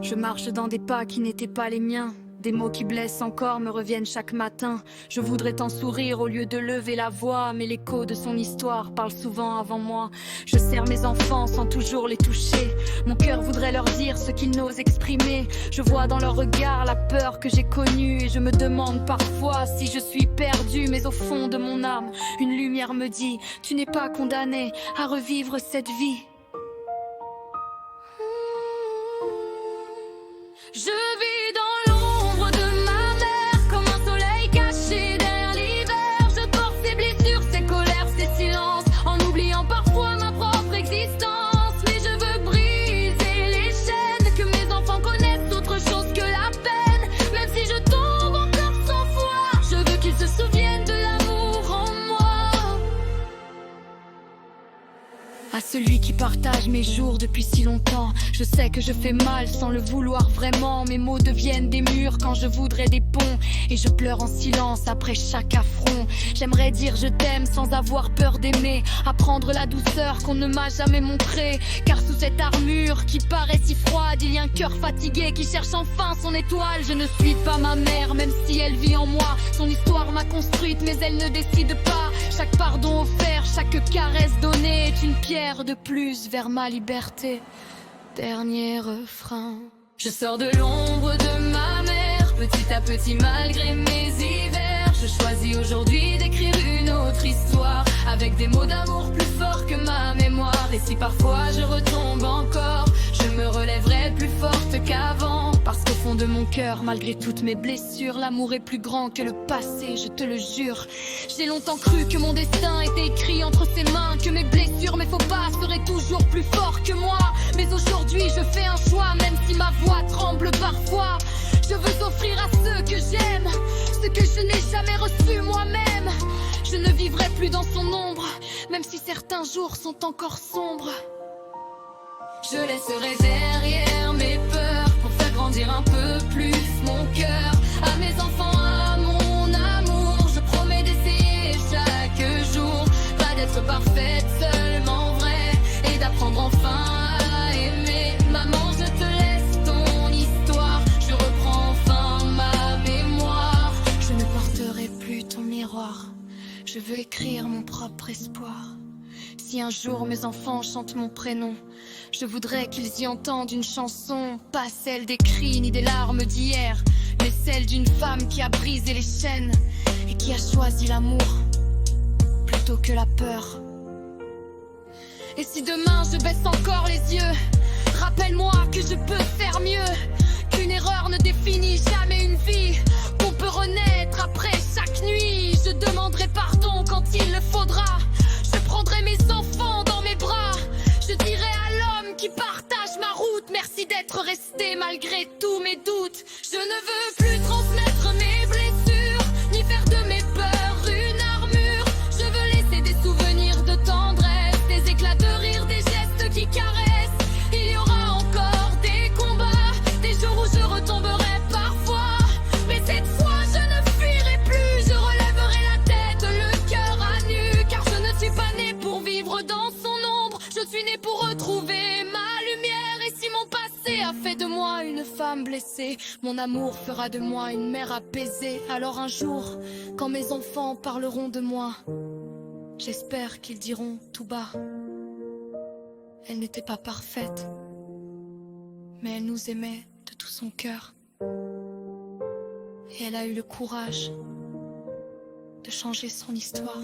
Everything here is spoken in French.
Je marche dans des pas qui n'étaient pas les miens. Des mots qui blessent encore me reviennent chaque matin. Je voudrais t'en sourire au lieu de lever la voix, mais l'écho de son histoire parle souvent avant moi. Je serre mes enfants sans toujours les toucher. Mon cœur voudrait leur dire ce qu'ils n'osent exprimer. Je vois dans leur regard la peur que j'ai connue, et je me demande parfois si je suis perdue. Mais au fond de mon âme, une lumière me dit: tu n'es pas condamné à revivre cette vie. Je vis dans l'ombre de ma mère, comme un soleil caché derrière l'hiver. Je porte ses blessures, ses colères, ses silences, en oubliant parfois ma propre existence. Mais je veux briser les chaînes, que mes enfants connaissent autre chose que la peine. Même si je tombe encore 100 fois, je veux qu'ils se souviennent de l'amour en moi. À celui qui partage mes jours depuis si longtemps, je sais que je fais mal sans le vouloir vraiment. Mes mots deviennent des murs quand je voudrais des ponts, et je pleure en silence après chaque affront. J'aimerais dire je t'aime sans avoir peur d'aimer, apprendre la douceur qu'on ne m'a jamais montrée. Car sous cette armure qui paraît si froide, il y a un cœur fatigué qui cherche enfin son étoile. Je ne suis pas ma mère, même si elle vit en moi. Son histoire m'a construite, mais elle ne décide pas. Chaque pardon offert, chaque caresse donnée est une pierre de plus vers ma liberté. Dernier refrain. Je sors de l'ombre de ma mère, petit à petit malgré mes hivers. Je choisis aujourd'hui d'écrire une autre histoire, avec des mots d'amour plus forts que ma mémoire. Et si parfois je retombe encore, je me relèverai plus forte qu'avant. Parce qu'au fond de mon cœur, malgré toutes mes blessures, l'amour est plus grand que le passé, je te le jure. J'ai longtemps cru que mon destin était écrit entre ses mains, que mes blessures, mes faux pas seraient toujours plus forts que moi. Mais aujourd'hui je fais un choix, même si ma voix tremble parfois. Je veux offrir à ceux que j'aime ce que je n'ai jamais reçu moi-même. Je ne vivrai plus dans son ombre, même si certains jours sont encore sombres. Je laisserai derrière mes peurs pour faire grandir un peu plus mon cœur. À mes enfants, à mon amour, je promets d'essayer chaque jour. Pas d'être parfaite, seulement vraie, et d'apprendre enfin à aimer. Maman, je te laisse ton histoire, je reprends enfin ma mémoire. Je ne porterai plus ton miroir, je veux écrire mon propre espoir. Si un jour mes enfants chantent mon prénom, je voudrais qu'ils y entendent une chanson, pas celle des cris ni des larmes d'hier, mais celle d'une femme qui a brisé les chaînes et qui a choisi l'amour plutôt que la peur. Et si demain je baisse encore les yeux, rappelle-moi que je peux faire mieux, qu'une erreur ne définit jamais une vie, qu'on peut renaître après chaque nuit. Je demanderai pardon quand il le faudra, je prendrai mes enfants dans mes bras. Je dirai à l'homme qui partage ma route: merci d'être resté malgré tous mes doutes. Je ne veux plus transmettre mes blessures, ni faire de mes peurs une armure. Je veux laisser des souvenirs de tendresse, des éclats de rire, des gestes qui caressent. Il y aura encore des combats, des jours où je retomberai parfois, mais cette fois je ne fuirai plus. Je relèverai la tête, le cœur à nu, car je ne suis pas née pour vivre dans son ombre. Je suis née pour retrouver ma lumière. Et si mon passé a fait de moi une femme blessée, mon amour fera de moi une mère apaisée. Alors un jour, quand mes enfants parleront de moi, j'espère qu'ils diront tout bas: elle n'était pas parfaite, mais elle nous aimait de tout son cœur. Et elle a eu le courage de changer son histoire.